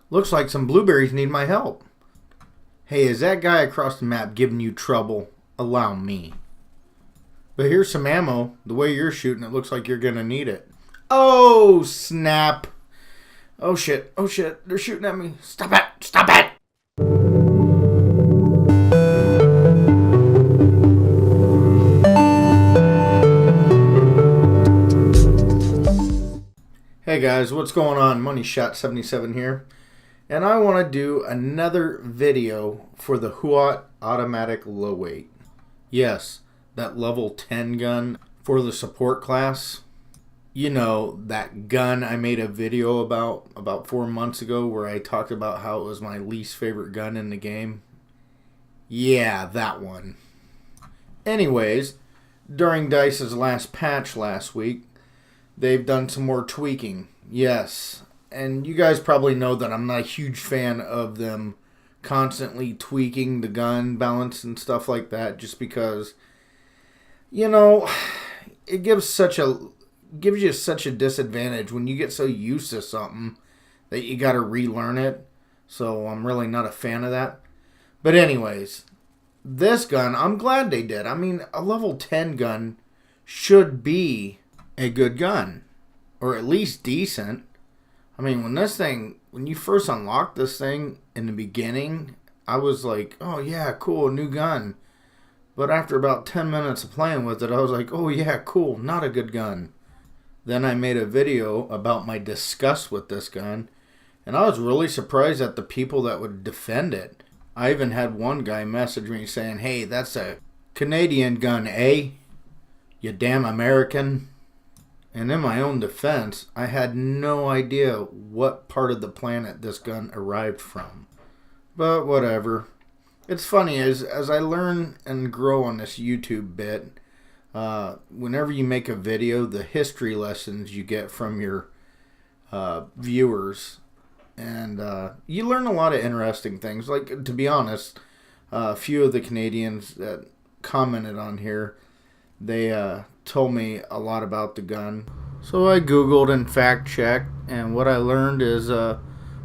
Looks like some blueberries need my help. Hey, is that guy across the map giving you trouble? Allow me. But here's some ammo. The way you're shooting, it looks like you're going to need it. Oh, snap. Oh, shit. Oh, shit. They're shooting at me. Stop it. Stop it. Hey, guys. What's going on? Money Shot 77 here. And I want to do another video for the Huot automatic low weight. Yes, that level 10 gun for the support class. You know, that gun I made a video about 4 months ago where I talked about how it was my least favorite gun in the game. Yeah, that one. Anyways, during DICE's last patch last week, they've done some more tweaking. Yes, and you guys probably know that I'm not a huge fan of them constantly tweaking the gun balance and stuff like that, just because, you know, it gives you such a disadvantage when you get so used to something that you got to relearn it. So I'm really not a fan of that. But anyways, this gun, I'm glad they did. I mean, a level 10 gun should be a good gun, or at least decent. I mean, when you first unlocked this thing in the beginning, I was like, oh yeah, cool, new gun. But after about 10 minutes of playing with it, I was like, oh yeah, cool, not a good gun. Then I made a video about my disgust with this gun, and I was really surprised at the people that would defend it. I even had one guy message me saying, hey, that's a Canadian gun, eh? You damn American. And in my own defense, I had no idea what part of the planet this gun arrived from. But whatever. It's funny, as I learn and grow on this YouTube bit, whenever you make a video, the history lessons you get from your viewers, and you learn a lot of interesting things. Like, to be honest, a few of the Canadians that commented on here, they told me a lot about the gun. So I Googled and fact-checked, and what I learned is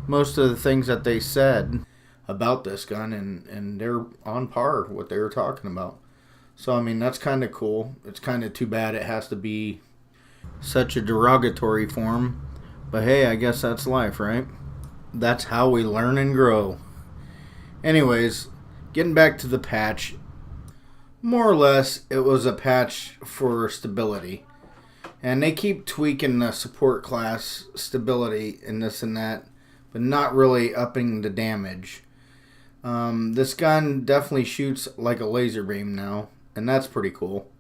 most of the things that they said about this gun, and they're on par with what they were talking about. So, I mean, that's kind of cool. It's kind of too bad it has to be such a derogatory form. But hey, I guess that's life, right? That's how we learn and grow. Anyways, getting back to the patch. More or less, it was a patch for stability. And they keep tweaking the support class stability and this and that, but not really upping the damage. This gun definitely shoots like a laser beam now, and that's pretty cool.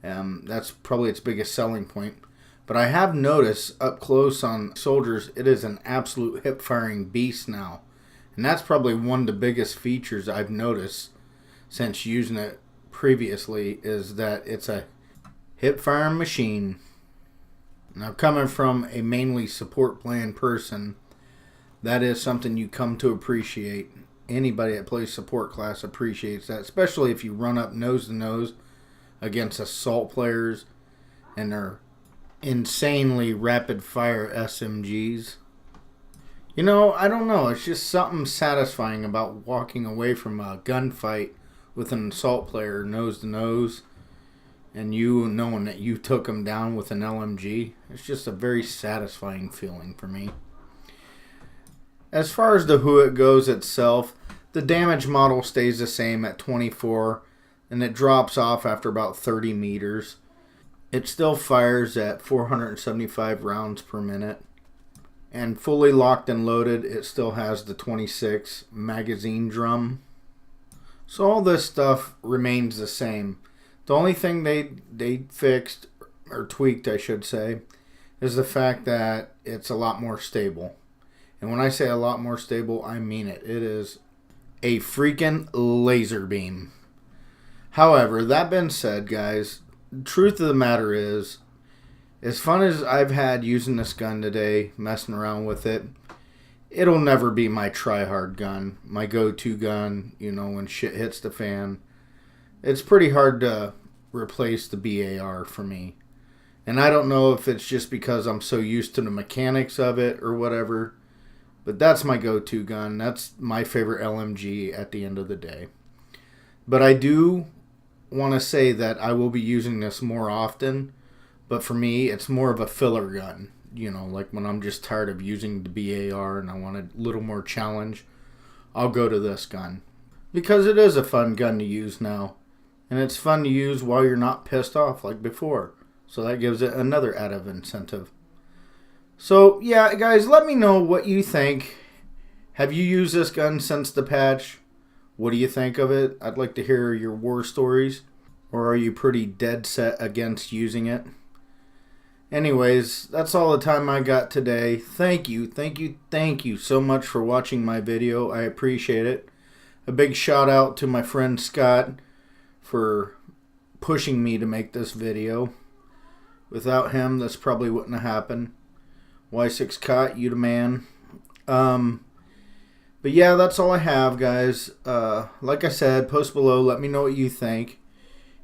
That's probably its biggest selling point. But I have noticed up close on soldiers, it is an absolute hip-firing beast now. And that's probably one of the biggest features I've noticed since using it previously, is that it's a hip-firing machine. Now, coming from a mainly support playing person, that is something you come to appreciate. Anybody that plays support class appreciates that, especially if you run up nose to nose against assault players and their insanely rapid fire SMGs. You know, I don't know, it's just something satisfying about walking away from a gunfight with an assault player nose to nose, and you knowing that you took them down with an LMG. It's just a very satisfying feeling for me. As far as the Huot goes itself, the damage model stays the same at 24, and it drops off after about 30 meters. It still fires at 475 rounds per minute. And fully locked and loaded, it still has the 26 magazine drum. So all this stuff remains the same. The only thing they fixed, or tweaked I should say, is the fact that it's a lot more stable. And when I say a lot more stable, I mean it. It is a freaking laser beam. However, that being said, guys, the truth of the matter is, as fun as I've had using this gun today, messing around with it, it'll never be my try-hard gun, my go-to gun, you know, when shit hits the fan. It's pretty hard to replace the BAR for me. And I don't know if it's just because I'm so used to the mechanics of it or whatever, But that's my go-to gun. That's my favorite LMG at the end of the day. But I do want to say that I will be using this more often. But for me, it's more of a filler gun. You know, like when I'm just tired of using the BAR and I want a little more challenge, I'll go to this gun. Because it is a fun gun to use now. And it's fun to use while you're not pissed off like before. So that gives it another added incentive. So, yeah, guys, let me know what you think. Have you used this gun since the patch? What do you think of it? I'd like to hear your war stories. Or are you pretty dead set against using it? Anyways, that's all the time I got today. Thank you so much for watching my video. I appreciate it. A big shout out to my friend Scott for pushing me to make this video. Without him, this probably wouldn't have happened. Y6 Cot, you the man. But yeah, that's all I have, guys. Like I said, post below. Let me know what you think.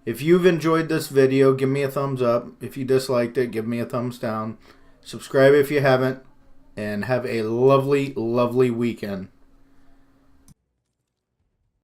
If you've enjoyed this video, give me a thumbs up. If you disliked it, give me a thumbs down. Subscribe if you haven't. And have a lovely, lovely weekend.